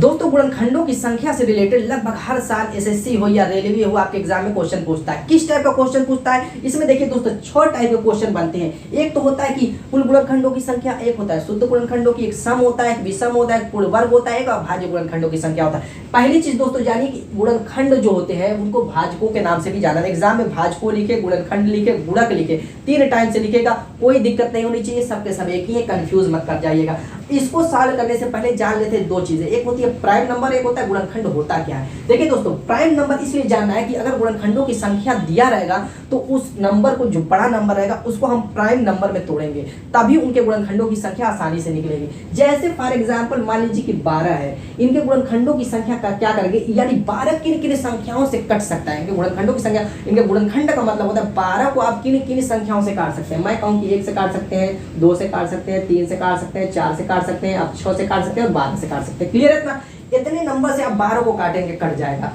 दोस्तों गुणनखंडों की संख्या से रिलेटेड लगभग हर साल एसएससी हो या रेलवे हो आपके एग्जाम में क्वेश्चन पूछता है। किस टाइप का क्वेश्चन पूछता है? इसमें देखिए दोस्तों 6 टाइप के क्वेश्चन बनते हैं। एक तो होता है कि कुल गुणनखंडों की संख्या, एक होता है शुद्ध गुणनखंडों की, एक सम होता है, एक विषम होता है, एक पूर्ण वर्ग होता है, एक अभाज्य गुणनखंडों की संख्या होता है। पहली चीज दोस्तों जानिए कि गुणनखंड जो होते हैं उनको भाजकों के नाम से भी जाना है। एग्जाम में भाजकों लिखे, गुणनखंड लिखे, गुणक लिखे, 3 टाइम से लिखेगा, कोई दिक्कत नहीं होनी चाहिए, सबके सब एक ही है, कंफ्यूज मत कर जाइएगा। इसको सॉल्व करने से पहले जान लेते हैं 2 चीजें, एक होती है प्राइम नंबर, एक होता है गुणनखंड होता क्या है। देखिए दोस्तों प्राइम नंबर इसलिए जानना है कि अगर गुणनखंडों की संख्या दिया रहेगा तो उस नंबर को, जो बड़ा नंबर रहेगा उसको हम प्राइम नंबर में तोड़ेंगे, तभी उनके गुणनखंडों की संख्या आसानी से निकलेगी। जैसे फॉर एग्जांपल मान लीजिए कि 12 है, इनके गुणनखंडों की संख्या का क्या करेंगे, यानी 12 किन किन संख्याओं से कट सकता है। इनके गुणनखंडों की संख्या, इनके गुणनखंड का मतलब होता है 12 को आप किन किन संख्याओं से काट सकते हैं। मैं कहूँ कि 1 से काट सकते हैं, 2 से काट सकते हैं, 3 से काट सकते हैं, 4 से काट सकते हैं, आप 6 से काट सकते हैं और 12 से काट सकते हैं। क्लियर है इतना? इतने नंबर से आप 12 को काटेंगे, कट जाएगा,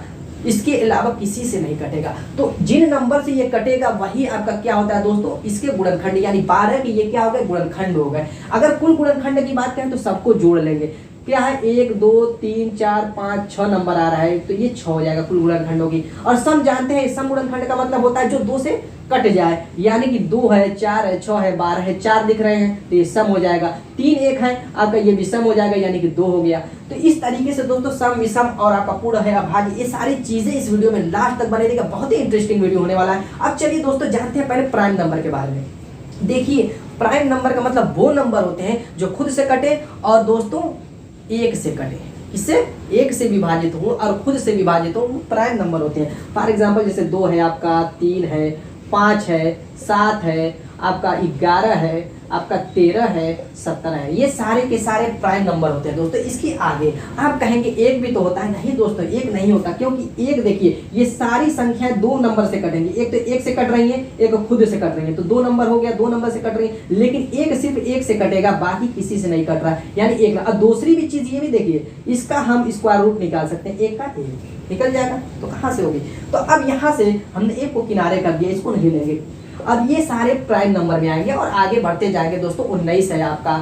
इसके अलावा किसी से नहीं कटेगा। तो जिन नंबर से ये कटेगा वही आपका क्या होता है दोस्तों, इसके गुणनखंड, यानी 12 के ये क्या हो गए, गुणनखंड हो गए। अगर कुल गुणनखंड की बात करें तो सबको जोड़ लेंगे, क्या है 1 2 3 4 5 6 नंबर आ रहा है तो ये 6 हो जाएगा कुल गुणनखंडों की। और सम जानते हैं, सम गुणनखंड का मतलब होता है जो 2 से कट जाए, यानी कि 2 है, 4 है, 6 है, 12 है, 4 दिख रहे हैं तो ये सम हो जाएगा। 3 1 है आपका, ये भी सम हो जाएगा, यानी कि 2 हो गया। तो इस तरीके से दोस्तों सम, विषम और आपका पूर्ण है, अभाज्य, ये सारी चीजें इस वीडियो में लास्ट तक बने रहिएगा, बहुत ही इंटरेस्टिंग वीडियो होने वाला है। अब चलिए दोस्तों जानते हैं पहले प्राइम नंबर के बारे में। देखिए प्राइम नंबर का मतलब वो नंबर होते हैं जो खुद से कटे और दोस्तों 1 से कटे, इससे 1 से विभाजित हो और खुद से विभाजित हो, वो प्राइम नंबर होते हैं। फॉर एग्जांपल जैसे 2 है आपका, 3 है, 5 है, 7 है, आपका 11 है, आपका 13 है, 17 है, ये सारे के सारे प्राइम नंबर होते हैं दोस्तों। इसके आगे आप कहेंगे 1 भी तो होता है, नहीं दोस्तों 1 नहीं होता, क्योंकि 1 देखिए ये सारी संख्याएं 2 नंबर से कटेंगी। एक तो 1 से कट रही है, एक खुद से कट रही है, तो 2 नंबर हो गया, 2 नंबर से कट रही है। लेकिन एक सिर्फ 1 से कटेगा, बाकी किसी से नहीं कट रहा है, यानी 1। और दूसरी भी चीज ये भी देखिए, इसका हम स्क्वायर रूट निकाल सकते हैं, 1 का 1 निकल जाएगा, तो कहाँ से होगी। तो अब यहाँ से हमने 1 को किनारे कर दिया, इसको नहीं लेंगे। अब ये सारे प्राइम नंबर में आएंगे और आगे बढ़ते जाएंगे दोस्तों। 19 है आपका,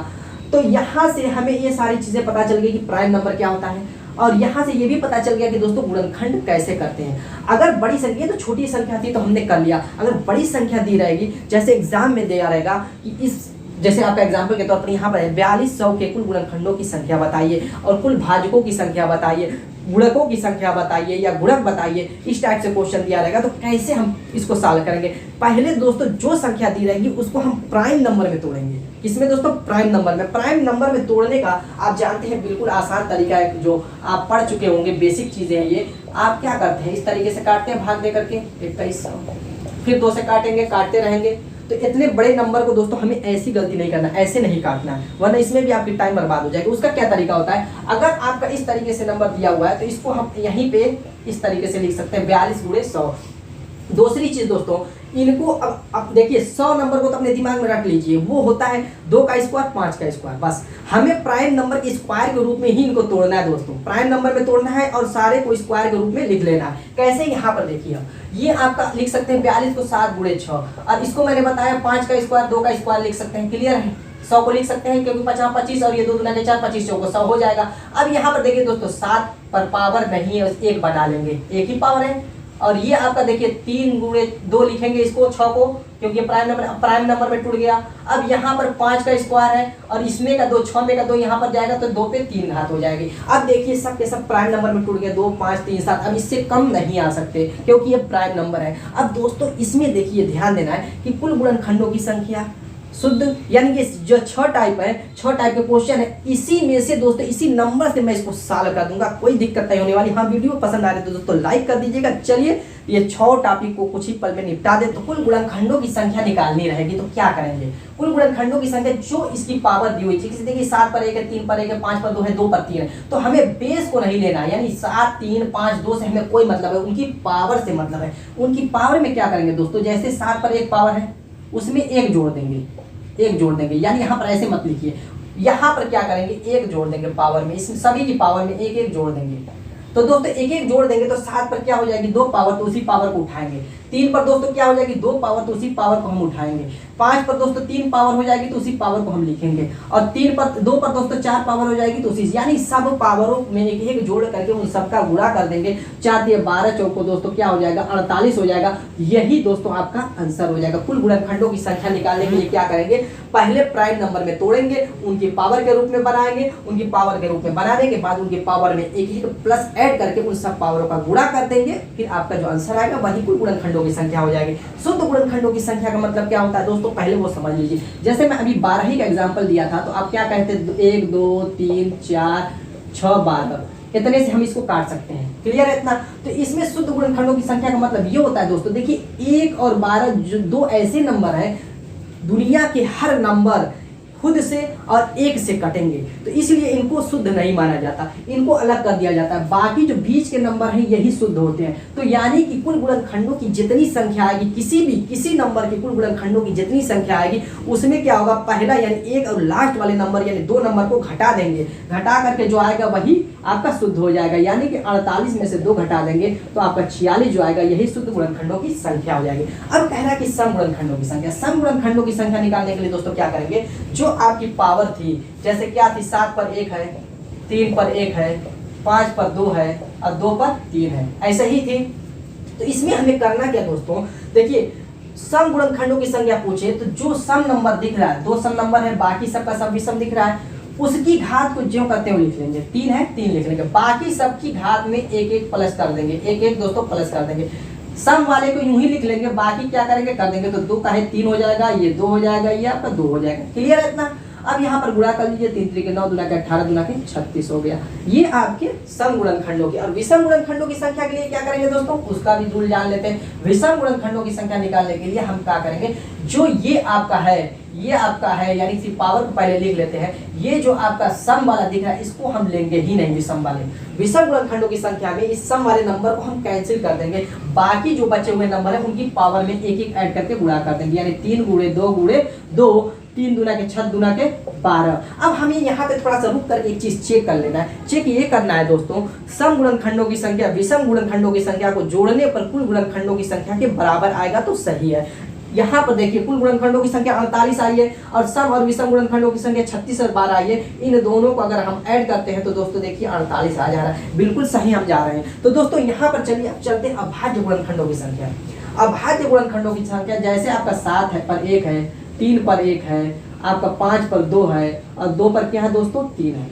तो यहाँ से हमें ये सारी चीजें पता चल गई कि प्राइम नंबर क्या होता है, और यहाँ से ये भी पता चल गया कि दोस्तों गुणनखंड कैसे करते हैं। अगर बड़ी संख्या, तो छोटी संख्या थी तो हमने कर लिया, अगर बड़ी संख्या दी रहेगी, जैसे एग्जाम में दिया रहेगा कि इस, जैसे आपका एग्जाम्पल के तौर पर यहाँ पर है 4200 के कुल गुणनखंडों की संख्या बताइए और कुल भाजकों की संख्या बताइए, गुणकों की संख्या बताइए या गुणक बताइए, इस टाइप से क्वेश्चन दिया रहेगा तो कैसे हम इसको सॉल्व करेंगे। पहले दोस्तों जो संख्या दी रहेगी उसको हम प्राइम नंबर में तोड़ेंगे। किसमें दोस्तों? प्राइम नंबर में। प्राइम नंबर में तोड़ने का आप जानते हैं बिल्कुल आसान तरीका है, जो आप पढ़ चुके होंगे, बेसिक चीजें हैं ये। आप क्या करते हैं, इस तरीके से काटते हैं भाग दे करके 2100, फिर 2 से काटेंगे, काटते रहेंगे। तो इतने बड़े नंबर को दोस्तों हमें ऐसी गलती नहीं करना, ऐसे नहीं काटना है, वरना इसमें भी आपकी टाइम बर्बाद हो जाएगी। उसका क्या तरीका होता है, अगर आपका इस तरीके से नंबर दिया हुआ है तो इसको हम यहीं पे इस तरीके से लिख सकते हैं 42 गुणे 100। दूसरी चीज दोस्तों, इनको अब देखिए 100 नंबर को तो अपने दिमाग में रख लीजिए, वो होता है 2 का स्क्वायर, 5 का स्क्वायर। बस हमें प्राइम नंबर के स्क्वायर के रूप में ही इनको तोड़ना है दोस्तों, प्राइम नंबर में तोड़ना है और सारे को स्क्वायर के रूप में लिख लेना है। कैसे? यहाँ पर देखिए, ये आपका लिख सकते हैं 42 को 7 गुणे 6, और इसको मैंने बताया 5 का स्क्वायर, 2 का स्क्वायर लिख सकते हैं। क्लियर है? 100 को लिख सकते हैं क्योंकि 50 25 और ये 2 दूना के 4, 25 चौको 100 हो जाएगा। अब यहाँ पर देखिए दोस्तों 7 पर पावर नहीं है, 1 बना लेंगे, 1 ही पावर है। और ये आपका देखिए 3 गुणे 2 लिखेंगे इसको 6 को, क्योंकि प्राइम नंबर में टूट गया। अब यहाँ पर 5 का स्क्वायर है और इसमें का 2, 6 में का 2 यहाँ पर जाएगा तो 2 पे 3 घात हो जाएगी। अब देखिए सब के सब प्राइम नंबर में टूट गया, 2 5 3 7, अब इससे कम नहीं आ सकते क्योंकि ये प्राइम नंबर है। अब दोस्तों इसमें देखिए ध्यान देना है कि कुल गुणनखंडों की संख्या, शुद्ध, यानी कि जो 6 टाइप है, 6 टाइप के क्वेश्चन है, इसी में से दोस्तों इसी नंबर से मैं इसको सॉल्व कर दूंगा, कोई दिक्कत नहीं होने वाली। हाँ वीडियो पसंद आ रही है तो दोस्तों लाइक कर दीजिएगा। चलिए ये 6 टॉपिक को कुछ ही पल में निपटा दे। तो कुल गुणनखंडों की संख्या निकालनी रहेगी, तो क्या करेंगे, कुल गुणनखंडों की संख्या जो इसकी पावर दी हुई है, देखिए 7 पर 1 है, 3 पर 1 है, 5 पर 2 है, 2 पर 3 है, तो हमें बेस को नहीं लेना, यानी 7 3 5 2 से हमें कोई मतलब है, उनकी पावर से मतलब है। उनकी पावर में क्या करेंगे दोस्तों, जैसे 7 पर 1 पावर है उसमें 1 जोड़ देंगे, 1 जोड़ देंगे, यानी यहाँ पर ऐसे मत लिखिए, यहाँ पर क्या करेंगे 1 जोड़ देंगे पावर में, इसमें सभी की पावर में 1 1 जोड़ देंगे। तो दोस्तों 1 1 जोड़ देंगे तो 7 पर क्या हो जाएगी 2 पावर, तो उसी पावर को उठाएंगे। 3 पर दोस्तों क्या हो जाएगी 2 पावर, तो उसी पावर को हम उठाएंगे। 5 पर दोस्तों 3 पावर हो जाएगी तो उसी पावर को हम लिखेंगे, और 3 पर 2 पर दोस्तों 4 पावर हो जाएगी तो उसी, यानी सब पावरों में एक एक जोड़ करके उन सबका गुणा कर देंगे। 4 दिए 12 चौको दोस्तों क्या हो जाएगा 48 हो जाएगा। यही दोस्तों आपका आंसर हो जाएगा। कुल गुणनखंडों की संख्या निकालने के लिए क्या करेंगे, पहले प्राइम नंबर में तोड़ेंगे, उनकी पावर के रूप में बनाएंगे, उनकी पावर के रूप में बनाने के बाद उनकी पावर में एक एक प्लस ऐड करके उन सब पावरों का गुणा कर देंगे, फिर आपका जो आंसर आएगा वही कुल गुणनखंडों की संख्या हो जाएगी। शुद्ध गुणनखंडों की संख्या का मतलब क्या होता है दोस्तों, पहले वो समझ लीजिए। जैसे मैं अभी 12 ही का एग्जांपल दिया था, तो आप क्या कहते हैं 1 2 3 4 6 12, इतने से हम इसको काट सकते हैं। क्लियर है इतना? तो इसमें शुद्ध गुणनखंडों की संख्या का मतलब ये होता है दोस्तों, देखिए 1 और 12 जो दो ऐसे नंबर हैं, दुनिया के हर नंबर खुद से और 1 से कटेंगे, तो इसलिए इनको शुद्ध नहीं माना जाता, इनको अलग कर दिया जाता है। बाकी जो बीच के नंबर हैं यही शुद्ध होते हैं। तो यानी कि कुल गुणनखंडों की जितनी संख्या आएगी, किसी नंबर की कुल गुणनखंडों की जितनी संख्या आएगी, उसमें क्या होगा, पहला यानी 1 और लास्ट वाले नंबर यानी 2 नंबर को घटा देंगे, घटा करके जो आएगा वही आपका शुद्ध हो जाएगा। यानी कि 48 में से 2 घटा देंगे तो आपका 46 जो आएगा यही शुद्ध गुणनखंडों की संख्या हो जाएगी। अब कह रहा है कि सम गुणनखंडों की संख्या, सम गुणनखंडों की संख्या निकालने के लिए दोस्तों क्या करेंगे, जो आपकी पावर थी, जैसे क्या थी 7 पर 1 है, 3 पर 1 है, 5 पर 2 है और 2 पर 3 है, ऐसे ही थी। तो इसमें हमें करना क्या दोस्तों, देखिए सम गुणनखंडों की संख्या पूछे तो जो सम नंबर दिख रहा है, 2 सम नंबर है, बाकी सबका सम विषम दिख रहा है, उसकी घात को ज्यों करते हुए लिख लेंगे। 3 है 3 लिख लेंगे, बाकी सबकी घात में 1 1 प्लस कर देंगे, 1 1 दोस्तों प्लस कर देंगे। सम वाले को यूं ही लिख लेंगे, बाकी क्या करेंगे कर देंगे, तो 2 का है 3 हो जाएगा, ये 2 हो जाएगा, ये आपका 2 हो जाएगा। क्लियर है इतना? अब यहाँ पर गुणा कर लीजिए, 3 3 9 2 के 18 2 के 36 हो गया। ये आपके सम गुणनखंडों की। और विषम गुणनखंडों की संख्या के लिए क्या करेंगे दोस्तों, उसका भी रूल जान लेते हैं। विषम गुणनखंडों की संख्या निकालने के लिए हम क्या करेंगे, जो ये आपका है यानी कि पावर को पहले लिख लेते हैं। ये जो आपका सम वाला दिख रहा है इसको हम लेंगे ही नहीं विषम वाले। विषम गुणनखंडों की संख्या में इस सम वाले नंबर को हम कैंसिल कर देंगे, बाकी जो बचे हुए नंबर है उनकी पावर में 1 1 ऐड करके गुणा कर देंगे, यानी 3 गुणे 2 गुणे 2, 3 दूना के 6 दूना के 12। अब हमें यहाँ पे थोड़ा सा रुक कर एक चीज चेक कर लेना है। चेक ये करना है दोस्तों, सम गुणनखंडों की संख्या विषम गुणनखंडों की संख्या को जोड़ने पर कुल गुणनखंडों की संख्या के बराबर आएगा तो सही है। यहाँ पर देखिए कुल गुणनखंडों की संख्या 48 आई है और सम और विषम गुणनखंडों की संख्या 36 और 12 आई है। इन दोनों को अगर हम ऐड करते हैं तो दोस्तों देखिए 48 आ जा रहा है, बिल्कुल सही हम जा रहे हैं। तो दोस्तों यहाँ पर चलिए अब चलते हैं अभाज्य गुणनखंडों की संख्या। अभाज्य गुणनखंडों की संख्या जैसे आपका 7 है पर 1 है, 3 पर 1 है, आपका 5 पर 2 है और 2 पर क्या है दोस्तों 3 है,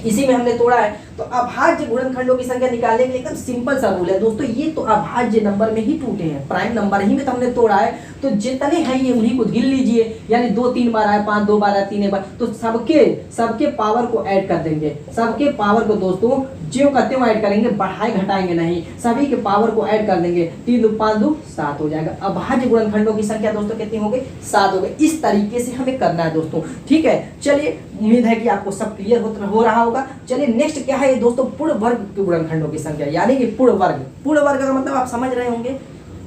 इसी में हमने तोड़ा है। तो अभाज्य गुणनखंडों की संख्या निकालने के लिए एकदम सिंपल सा रूल है दोस्तों, ये तो अभाज्य नंबर में ही टूटे हैं, प्राइम नंबर ही में तो हमने तोड़ा है, तो जितने हैं ये उन्हीं को गिन लीजिए, यानी 2 3 बार आए, 5 2 बार आए, 3 बार, तो सबके पावर को ऐड कर देंगे। सबके पावर को दोस्तों ज्यों का त्यों ऐड करेंगे, बढ़ाए घटाएंगे नहीं, सभी के पावर को ऐड कर देंगे। 3 2 5 2 7 हो जाएगा। अभाज्य गुणनखंडों की संख्या दोस्तों कितनी हो गई, 7 हो गई। इस तरीके से हमें करना है दोस्तों, ठीक है। चलिए उम्मीद है कि आपको सब क्लियर हो रहा होगा। चलिए नेक्स्ट क्या है दोस्तों, पूर्ण वर्ग के गुणनखंडों की संख्या, यानी कि पूर्ण वर्ग का मतलब आप समझ रहे होंगे,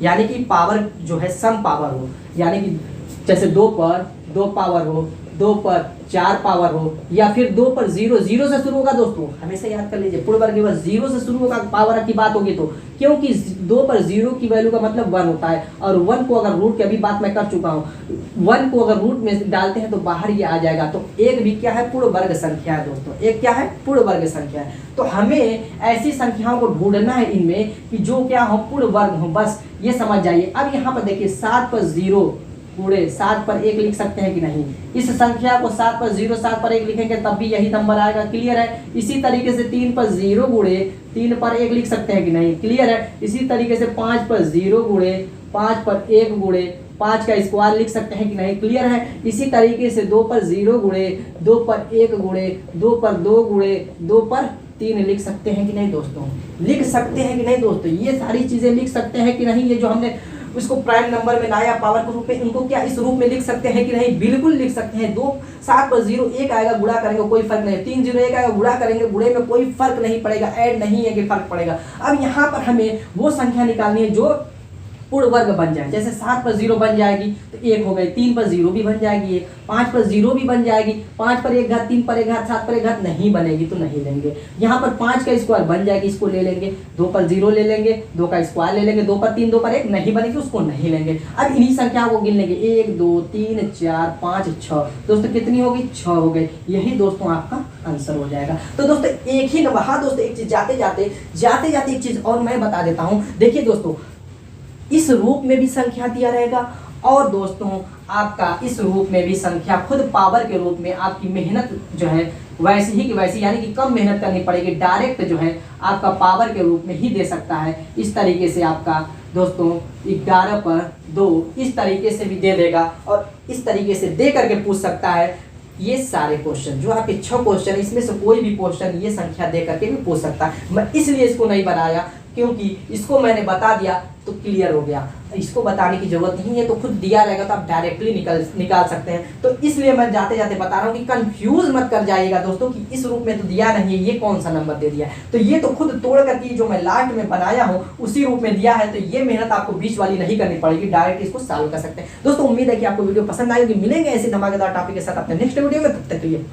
यानी कि पावर जो है सम पावर हो, यानी कि जैसे 2 पर 2 पावर हो, 2 पर 4 पावर हो, या फिर 2 पर 0 से शुरू होगा दोस्तों, हमेशा याद कर लीजिए पूर्ण वर्ग बस 0 से शुरू होगा पावर की बात होगी तो, क्योंकि 2 पर 0 की वैल्यू का मतलब 1 होता है, और 1 को अगर रूट की अभी बात मैं कर चुका हूँ, 1 को अगर रूट में डालते हैं तो बाहर ये आ जाएगा। तो एक भी क्या है, पूर्ण वर्ग संख्या है दोस्तों, एक क्या है, पूर्ण वर्ग संख्या है। तो हमें ऐसी संख्याओं को ढूंढना है इनमें कि जो क्या हो, पूर्ण वर्ग हो, बस ये समझ जाइए। अब यहाँ पर देखिए 7 पर 0 गुणे 7 पर 1 लिख सकते हैं कि नहीं, इस संख्या को 7 पर 0 7 पर 1 लिखेंगे तब भी यही नंबर आएगा। क्लियर है? इसी तरीके से 3 पर 0 गुणे 3 पर 1 लिख सकते हैं कि नहीं। क्लियर है? इसी तरीके से 5 पर 0 गुणे 5 पर 1 गुणे 5 का स्क्वायर लिख सकते हैं कि नहीं। क्लियर है? इसी तरीके से 2 पर 0 गुणे 2 पर 1 गुणे 2 पर 2 गुणे 2 पर 3 लिख सकते हैं कि नहीं दोस्तों, लिख सकते हैं कि नहीं दोस्तों, ये सारी चीजें लिख सकते हैं कि नहीं। ये जो हमने उसको प्राइम नंबर में लाया पावर के रूप में, इनको क्या इस रूप में लिख सकते हैं कि नहीं, बिल्कुल लिख सकते हैं। 2 7 पर 0 1 आएगा, गुणा करेंगे कोई फर्क नहीं, 3 0 1 आएगा, गुणा करेंगे, गुणे में कोई फर्क नहीं पड़ेगा, ऐड नहीं है कि फर्क पड़ेगा। अब यहाँ पर हमें वो संख्या निकालनी है जो पूर्ण वर्ग बन जाए। जैसे 7 पर 0 बन जाएगी तो 1 हो गई, 3 पर 0 भी बन जाएगी 1, 5 पर 0 भी बन जाएगी, 5 पर 1 घात, 3 पर 1 घात, 7 पर 1 घात नहीं बनेगी तो नहीं लेंगे। यहाँ पर 5 का स्क्वायर बन जाएगी, इसको ले लेंगे। 2 पर 0 ले लेंगे, 2 का स्क्वायर ले लेंगे, 2 पर 3, 2 पर 1 नहीं बनेगी, उसको नहीं लेंगे। अब इन्हीं संख्याओं को गिन लेंगे, 1 2 3 4 5 6। दोस्तों कितनी होगी? 6 हो गई। यही दोस्तों आपका आंसर हो जाएगा। तो दोस्तों एक ही नंबर, हाँ दोस्तों एक चीज जाते जाते एक चीज और मैं बता देता हूं। देखिए दोस्तों, इस रूप में भी संख्या दिया रहेगा और दोस्तों आपका इस रूप में भी संख्या खुद पावर के रूप में, आपकी मेहनत जो है वैसी ही की वैसी, यानी कि कम मेहनत करनी पड़ेगी, डायरेक्ट जो है आपका पावर के रूप में ही दे सकता है। इस तरीके से आपका दोस्तों 11 पर 2 इस तरीके से भी दे देगा और इस तरीके से दे करके पूछ सकता है। ये सारे क्वेश्चन जो आपके 6 क्वेश्चन, इसमें से कोई भी क्वेश्चन ये संख्या दे करके भी पूछ सकता है। मैं इसलिए इसको नहीं बनाया क्योंकि इसको मैंने बता दिया तो क्लियर हो गया, इसको बताने की जरूरत नहीं है, तो खुद दिया रहेगा तो आप डायरेक्टली निकाल सकते हैं। तो इसलिए मैं जाते जाते बता रहा हूँ कि कंफ्यूज मत कर जाइएगा दोस्तों कि इस रूप में तो दिया नहीं है, ये कौन सा नंबर दे दिया। तो ये तो खुद तोड़ करके जो मैं लास्ट में बनाया हूँ उसी रूप में दिया है, तो ये मेहनत आपको बीच वाली नहीं करनी पड़ेगी, डायरेक्ट इसको सॉल्व कर सकते हैं। दोस्तों उम्मीद है कि आपको वीडियो पसंद आएगी। मिलेंगे ऐसे धमाकेदार टॉपिक के साथ अपने नेक्स्ट वीडियो में, तब तक के लिए।